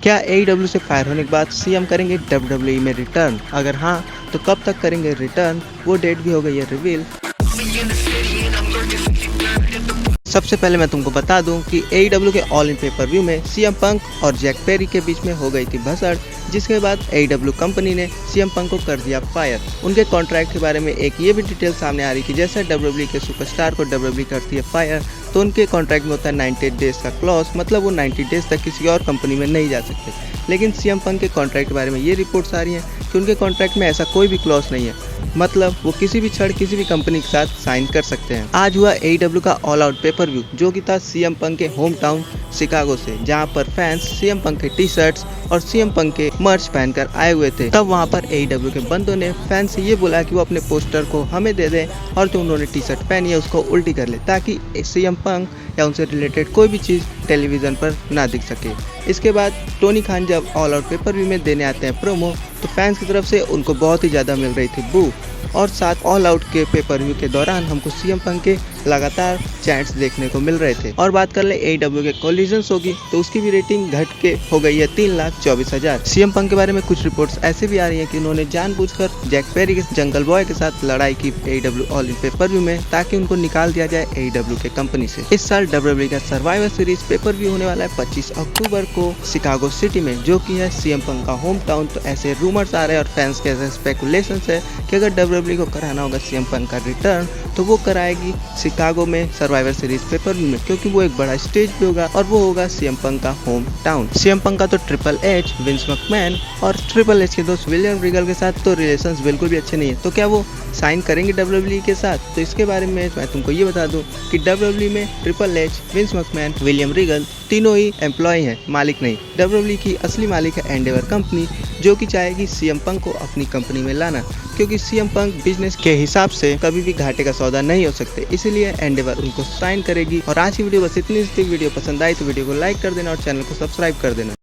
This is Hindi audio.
क्या एईडब्ल्यू से फायर होने के बाद सीएम करेंगे डब्ल्यूडब्ल्यूई में रिटर्न? अगर हाँ तो कब तक करेंगे रिटर्न? वो डेट भी हो गई है रिवील। सबसे पहले मैं तुमको बता दूं कि एईडब्ल्यू के ऑल इन पेपर व्यू में सीएम पंक और जैक पेरी के बीच में हो गई थी भसड़, जिसके बाद एईडब्ल्यू कंपनी ने सीएम पंक को कर दिया फायर। उनके कॉन्ट्रैक्ट के बारे में एक ये भी डिटेल सामने आ रही कि जैसे डब्ल्यूडब्ल्यूई के सुपरस्टार को डब्ल्यूडब्ल्यूई करती है फायर, तो उनके कॉन्ट्रैक्ट में होता है 98 डेज का क्लॉज, मतलब वो 90 डेज तक किसी और कंपनी में नहीं जा सकते। लेकिन सीएम पंक के कॉन्ट्रैक्ट के बारे में ये रिपोर्ट्स आ रही हैं कि उनके कॉन्ट्रैक्ट में ऐसा कोई भी क्लॉज नहीं है, मतलब वो किसी भी क्षण किसी भी कंपनी के साथ साइन कर सकते हैं। आज हुआ एईडब्ल्यू का ऑल आउट पेपर व्यू, जो कि था सीएम पंक के होम टाउन शिकागो से, जहां पर फैंस सीएम पंक के टी शर्ट्स और सीएम पंक के मर्च पहनकर आए हुए थे। तब वहां पर एईडब्ल्यू के बंदों ने फैंस से ये बोला कि वो अपने पोस्टर को हमें दे दें और जो उन्होंने टी शर्ट पहनी है उसको उल्टी कर ले, ताकि सीएम पंक या उनसे रिलेटेड कोई भी चीज़ टेलीविज़न पर ना दिख सके। इसके बाद टोनी खान जब ऑल आउट पेपर व्यू में देने आते हैं प्रोमो, तो फैंस की तरफ से उनको बहुत ही ज़्यादा मिल रही थी बू, और साथ ऑल आउट के पेपर व्यू के दौरान हमको सीएम पंक के लगातार चैट्स देखने को मिल रहे थे। और बात कर ले एईडब्ल्यू के कोलिजन्स होगी तो उसकी भी रेटिंग घट के हो गई है 3,24,000। सीएम पंक के बारे में कुछ रिपोर्ट्स ऐसे भी आ रही हैं कि उन्होंने जानबूझकर जैक पेरी के जंगल बॉय के साथ लड़ाई की AEW all in pay per view में, ताकि उनको निकाल दिया जाए एईडब्ल्यू के कंपनी से। इस साल डब्ल्यूडब्ल्यूई का सर्वाइवर सीरीज पेपर व्यू होने वाला है 25 अक्टूबर को शिकागो सिटी में, जो कि है सीएम पंक का होम टाउन। तो ऐसे रूमर्स आ रहे हैं और फैंस के ऐसे स्पेकुलेशंस है कि अगर डब्ल्यूडब्ल्यूई को कराना होगा सीएम पंक का रिटर्न, तो वो कराएगी शिकागो में सर्वाइवर सीरीज पेपर व्यू में, क्योंकि वो एक बड़ा स्टेज भी होगा और वो होगा सीएम पंक का होम टाउन। सीएम पंक का तो ट्रिपल एच, विंस मैकमैन और ट्रिपल एच के दोस्त विलियम रिगल के साथ तो रिलेशंस बिल्कुल भी अच्छे नहीं है। तो क्या वो साइन करेंगे डब्ल्यूडब्ल्यूई के साथ? तो इसके बारे में मैं तुमको ये बता दूं कि डब्ल्यूडब्ल्यूई में triple H, Vince McMahon, William Regal तीनों ही एम्प्लॉय हैं, मालिक नहीं। डब्ल्यूडब्ल्यूई की असली मालिक है एंडेवर कंपनी, जो कि चाहेगी सीएम पंक को अपनी कंपनी में लाना, क्योंकि सीएम पंक बिजनेस के हिसाब से कभी भी घाटे का सौदा नहीं हो सकते, इसलिए एंडेवर उनको साइन करेगी। और आज की वीडियो बस इतनी सी। वीडियो पसंद आई तो वीडियो को लाइक कर देना और चैनल को सब्सक्राइब कर देना।